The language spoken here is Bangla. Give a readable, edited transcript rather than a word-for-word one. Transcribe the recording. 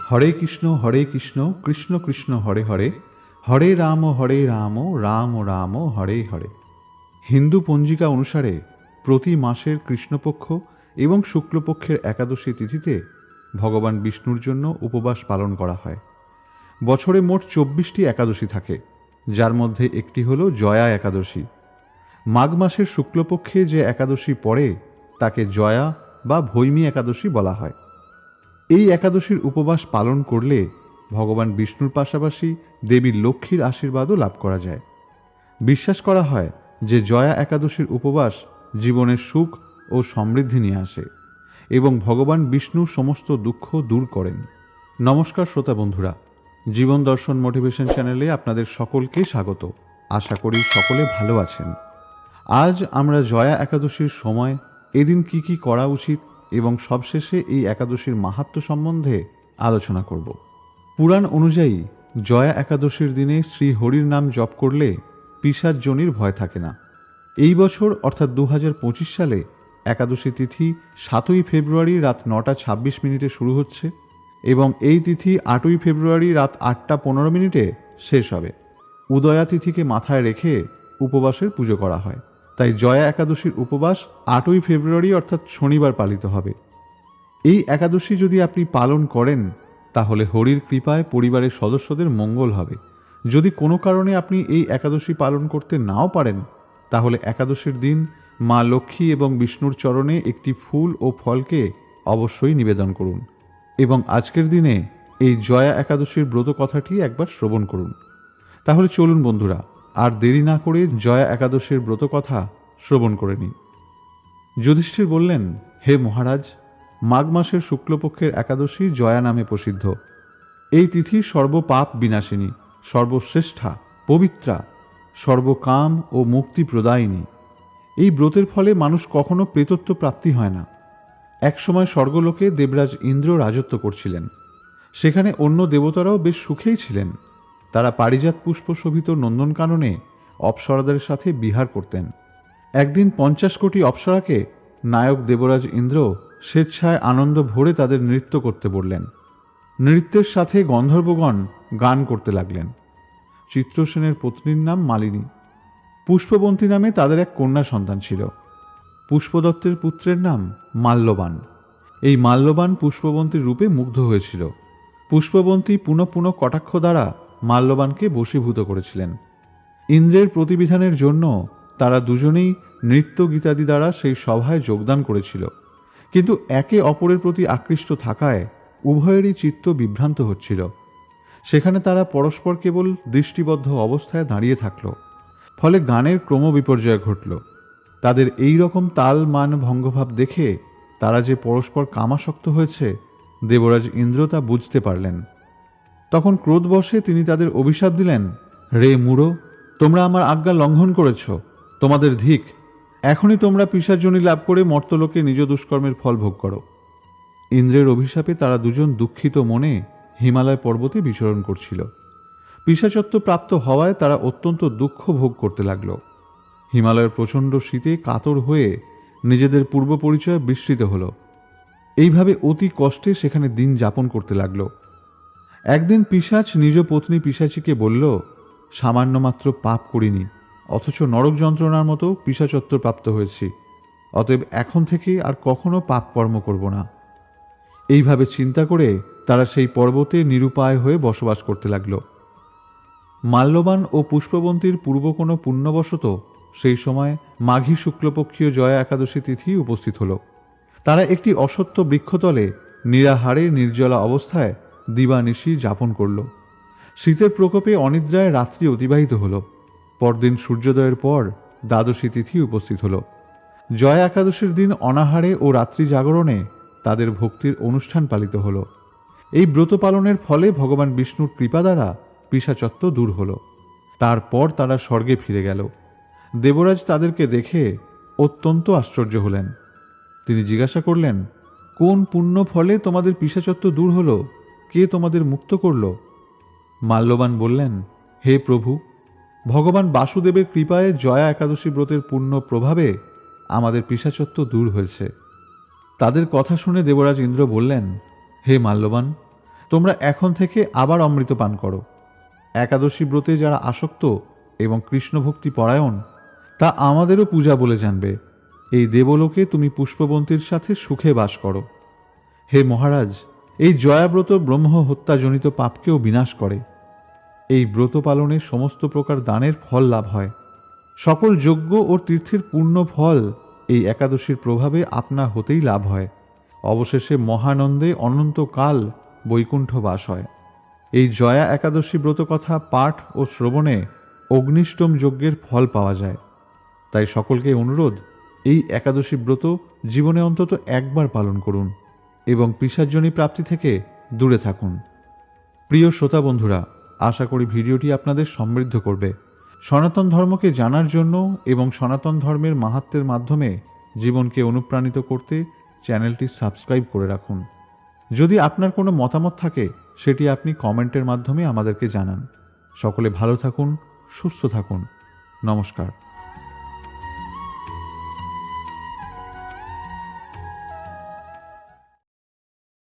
হরে কৃষ্ণ কৃষ্ণ কৃষ্ণ হরে হরে, হরে রাম রাম রাম হরে হরে। হিন্দু পঞ্জিকা অনুসারে প্রতি মাসের কৃষ্ণপক্ষ এবং শুক্লপক্ষের একাদশী তিথিতে ভগবান বিষ্ণুর জন্য উপবাস পালন করা হয়। বছরে মোট 24টি একাদশী থাকে, যার মধ্যে একটি হল জয়া একাদশী। মাঘ মাসের শুক্লপক্ষে যে একাদশী পড়ে তাকে জয়া বা ভৈমী একাদশী বলা হয়। এই একাদশীর উপবাস পালন করলে ভগবান বিষ্ণুর পাশাপাশি দেবী লক্ষ্মীর আশীর্বাদও লাভ করা যায়। বিশ্বাস করা হয় যে জয়া একাদশীর উপবাস জীবনের সুখ ও সমৃদ্ধি নিয়ে আসে এবং ভগবান বিষ্ণু সমস্ত দুঃখ দূর করেন। নমস্কার শ্রোতা বন্ধুরা, জীবন দর্শন মোটিভেশন চ্যানেলে আপনাদের সকলকে স্বাগত। আশা করি সকলে ভালো আছেন। আজ আমরা জয়া একাদশীর সময় এদিন কি কি করা উচিত এবং সবশেষে এই একাদশীর মাহাত্ম্য সম্বন্ধে আলোচনা করব। পুরাণ অনুযায়ী জয়া একাদশীর দিনে শ্রী হরির নাম জপ করলে পিশাচ যোনির ভয় থাকে না। এই বছর অর্থাৎ 2025 সালে একাদশী তিথি 7ই ফেব্রুয়ারি রাত 9:26 শুরু হচ্ছে এবং এই তিথি 8ই ফেব্রুয়ারি রাত 8:15 শেষ হবে। উদয়া তিথিকে মাথায় রেখে উপবাসের পুজো করা হয়, তাই জয়া একাদশীর উপবাস 8ই ফেব্রুয়ারি অর্থাৎ শনিবার পালিত হবে। এই একাদশী যদি আপনি পালন করেন তাহলে হরির কৃপায় পরিবারের সদস্যদের মঙ্গল হবে। যদি কোনো কারণে আপনি এই একাদশী পালন করতে নাও পারেন তাহলে একাদশীর দিন মা লক্ষ্মী এবং বিষ্ণুর চরণে একটি ফুল ও ফলকে অবশ্যই নিবেদন করুন এবং আজকের দিনে এই জয়া একাদশীর ব্রত কথাটি একবার শ্রবণ করুন। তাহলে চলুন বন্ধুরা, আর দেরি না করে জয়া একাদশীর ব্রত কথা শ্রবণ করে নিন। যুধিষ্ঠির বললেন, হে মহারাজ, মাঘ মাসের শুক্লপক্ষের একাদশী জয়া নামে প্রসিদ্ধ। এই তিথি সর্বপাপ বিনাশিনী, সর্বশ্রেষ্ঠা, পবিত্রা, সর্বকাম ও মুক্তি প্রদায়িনী। এই ব্রতের ফলে মানুষ কখনো প্রেতত্ব প্রাপ্তি হয় না। একসময় স্বর্গলোকে দেবরাজ ইন্দ্র রাজত্ব করছিলেন। সেখানে অন্য দেবতারাও বেশ সুখেই ছিলেন। তারা পারিজাত পুষ্প শোভিত নন্দনকাননে অপ্সরাদের সাথে বিহার করতেন। একদিন 50 কোটি অপ্সরাকে নায়ক দেবরাজ ইন্দ্র স্বেচ্ছায় আনন্দ ভরে তাদের নৃত্য করতে বললেন। নৃত্যের সাথে গন্ধর্বগণ গান করতে লাগলেন। চিত্রসেনের পত্নীর নাম মালিনী। পুষ্পবন্তী নামে তাদের এক কন্যা সন্তান ছিল। পুষ্পদত্তের পুত্রের নাম মাল্যবান। এই মাল্যবান পুষ্পবন্তীর রূপে মুগ্ধ হয়েছিল। পুষ্পবন্তী পুনঃ পুনঃ কটাক্ষ দ্বারা মাল্যবানকে বশীভূত করেছিলেন। ইন্দ্রের প্রতিবিধানের জন্য তারা দুজনেই নৃত্য গীতাদি দ্বারা সেই সভায় যোগদান করেছিল, কিন্তু একে অপরের প্রতি আকৃষ্ট থাকায় উভয়েরই চিত্ত বিভ্রান্ত হচ্ছিল। সেখানে তারা পরস্পর কেবল দৃষ্টিবদ্ধ অবস্থায় দাঁড়িয়ে থাকল। ফলে গানের ক্রমবিপর্যয় ঘটল। তাদের এই রকম তাল মান ভঙ্গভাব দেখে তারা যে পরস্পর কামাসক্ত হয়েছে দেবরাজ ইন্দ্র তা বুঝতে পারলেন। তখন ক্রোধবশে তিনি তাদের অভিশাপ দিলেন, রে মূঢ়, তোমরা আমার আজ্ঞা লঙ্ঘন করেছ, তোমাদের ধিক। এখনই তোমরা পিশাচযোনি লাভ করে মর্তলোকে নিজ দুষ্কর্মের ফল ভোগ করো। ইন্দ্রের অভিশাপে তারা দুজন দুঃখিত মনে হিমালয় পর্বতে বিচরণ করছিল। পিশাচত্ব প্রাপ্ত হওয়ায় তারা অত্যন্ত দুঃখ ভোগ করতে লাগল। হিমালয়ের প্রচণ্ড শীতে কাতর হয়ে নিজেদের পূর্ব পরিচয় বিস্মৃত হল। এইভাবে অতি কষ্টে সেখানে দিন যাপন করতে লাগল। একদিন পিশাচ নিজ পত্নী পিশাচীকে বলল, সামান্য মাত্র পাপ করিনি, অথচ নরক যন্ত্রণার মতো পিশাচত্ব প্রাপ্ত হয়েছি। অতএব এখন থেকে আর কখনো পাপ কর্ম করব না। এইভাবে চিন্তা করে তারা সেই পর্বতে নিরুপায় হয়ে বসবাস করতে লাগল। মাল্যবান ও পুষ্পবন্তীর পূর্ব কোনো পুণ্যবশত সেই সময় মাঘী শুক্লপক্ষীয় জয়া একাদশী তিথি উপস্থিত হল। তারা একটি অশ্বত্থ বৃক্ষতলে নিরাহারে নির্জলা অবস্থায় দিবানিশি যাপন করল। শীতের প্রকোপে অনিদ্রায় রাত্রি অতিবাহিত হল। পরদিন সূর্যোদয়ের পর দ্বাদশী তিথি উপস্থিত হল। জয়া একাদশীর দিন অনাহারে ও রাত্রি জাগরণে তাদের ভক্তির অনুষ্ঠান পালিত হল। এই ব্রত পালনের ফলে ভগবান বিষ্ণুর কৃপা দ্বারা পিশাচত্ব দূর হল। তারপর তারা স্বর্গে ফিরে গেল। দেবরাজ তাদেরকে দেখে অত্যন্ত আশ্চর্য হলেন। তিনি জিজ্ঞাসা করলেন, কোন পুণ্য ফলে তোমাদের পিশাচত্ব দূর হল? কে তোমাদের মুক্ত করল? মাল্যবান বললেন, হে প্রভু, ভগবান বাসুদেবের কৃপায় জয়া একাদশী ব্রতের পুণ্য প্রভাবে আমাদের পিশাচত্ব দূর হয়েছে। তাদের কথা শুনে দেবরাজ ইন্দ্র বললেন, হে মাল্যবান, তোমরা এখন থেকে আবার অমৃত পান করো। একাদশী ব্রতে যারা আসক্ত এবং কৃষ্ণভক্তি পরায়ণ, তা আমাদেরও পূজা বলে জানবে। এই দেবলোকে তুমি পুষ্পবন্তীর সাথে সুখে বাস করো। হে মহারাজ, এই জয়াব্রত ব্রহ্ম হত্যাজনিত পাপকেও বিনাশ করে। এই ব্রত পালনে সমস্ত প্রকার দানের ফল লাভ হয়। সকল যজ্ঞ ও তীর্থের পূর্ণ ফল এই একাদশীর প্রভাবে আপনা হতেই লাভ হয়। অবশেষে মহানন্দে অনন্তকাল বৈকুণ্ঠ বাস হয়। এই জয়া একাদশী ব্রত কথা পাঠ ও শ্রবণে অগ্নিষ্টম যজ্ঞের ফল পাওয়া যায়। তাই সকলকে অনুরোধ, এই একাদশী ব্রত জীবনে অন্তত একবার পালন করুন এবং পিশাচজনী প্রাপ্তি থেকে দূরে থাকুন। প্রিয় শ্রোতা বন্ধুরা, আশা করি ভিডিওটি আপনাদের সমৃদ্ধ করবে। সনাতন ধর্মকে জানার জন্য এবং সনাতন ধর্মের মাহাত্ম্যের মাধ্যমে জীবনকে অনুপ্রাণিত করতে চ্যানেলটি সাবস্ক্রাইব করে রাখুন। যদি আপনার কোনো মতামত থাকে সেটি আপনি কমেন্টের মাধ্যমে আমাদেরকে জানান। সকলে ভালো থাকুন, সুস্থ থাকুন। নমস্কার।